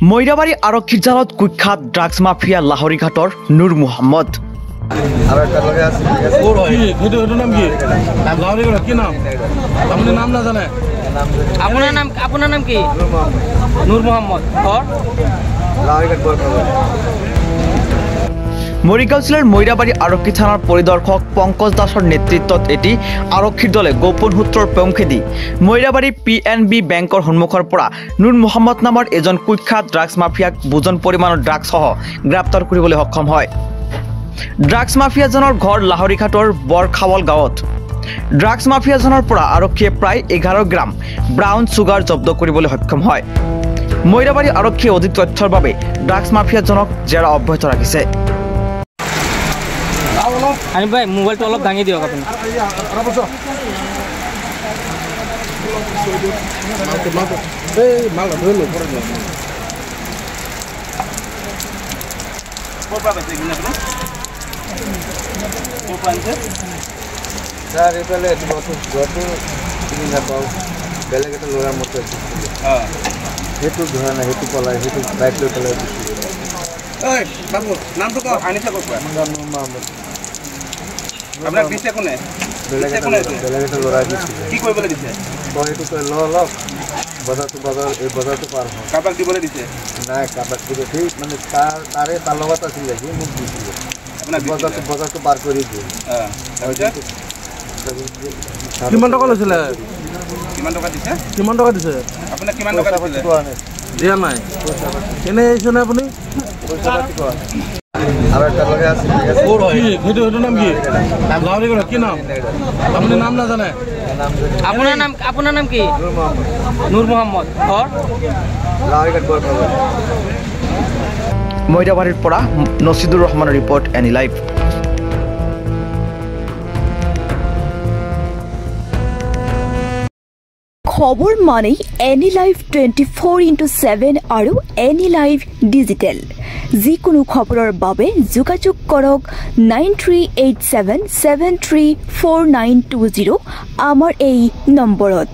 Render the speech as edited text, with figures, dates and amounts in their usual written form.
মৈৰাবাৰী আৰক্ষীৰ জালত কুখ্যাত ড্ৰাগছ মাফিয়া লাহৰীঘাটৰ নুৰ মোহাম্মদ। মৰিগাঁও জিলাৰ মৈৰাবাৰী আৰক্ষী থানাৰ পৰিদৰ্শক পংকজ দাসৰ নেতৃত্বত এটি আৰক্ষীৰ দলে গোপন সূত্ৰৰ পংখেদি মৈৰাবাৰী PNB বেংকৰ সন্মুখৰ পৰা নুৰ মোহাম্মদ নামৰ এজন কুখ্যাত ড্ৰাগছ মাফিয়াক বুজন পৰিমাণৰ ড্ৰাগছসহ গ্ৰেপ্তাৰ কৰিবলৈ সক্ষম হয়। ড্ৰাগছ মাফিয়াজনৰ ঘৰ লাহৰীঘাটৰ বৰখাৱল গাঁৱত। ড্ৰাগছ মাফিয়াজনৰ পৰা আৰক্ষীয়ে প্ৰায় 11 গ্ৰাম ব্ৰাউন চুগাৰ জব্দ কৰিবলৈ সক্ষম হয়। মৈৰাবাৰী আৰক্ষীয়ে অধিক তথ্যৰ বাবে ড্ৰাগছ মাফিয়াজনক জেৰা অব্যাহত ৰাখিছে। ভাই মোবাইলটো অলপ দাঙি দিয়ক আপুনি। বেলেগ এটা ল'ৰাৰ মতে সেইটো ধৰা নাই, সেইটো পলাই, সেইটো বাইক লৈ পেলাই বেলেগ এটা ল'ৰাই দিছিলে। কি কৰিবলৈ দিছে? এইটো কয় লওক বজাৰটো এই বজাৰটো পাৰ হয়। কাৰোবাক দিবলৈ দিছে? নাই, কাৰোবাক দিব ঠিক মানে তাৰ লগত আছিলে, সি মোক দিছিলে বজাৰটো পাৰ কৰি দিয়ে। কিমান টকা লৈছিলে? কিমান টকা দিছে? কিমান টকা দিছে? আপোনাক কিমান টকা দিয়া নাই? কেনে আহিছে নে আপুনি? সেইটো নাম কি? কি নাম? আপুনি নাম নাজানে? আপোনাৰ নাম কি? নুৰ মোহাম্মদ। মৈৰাবাৰীৰ পৰা নচিদুৰ ৰহমানৰ ৰিপৰ্ট এনি লাইভ। খবৰ মানে এনি লাইভ 24/7 আৰু এনি লাইভ ডিজিটেল। যিকোনো খবৰৰ বাবে যোগাযোগ কৰক 9387734920 আমাৰ এই নম্বৰত।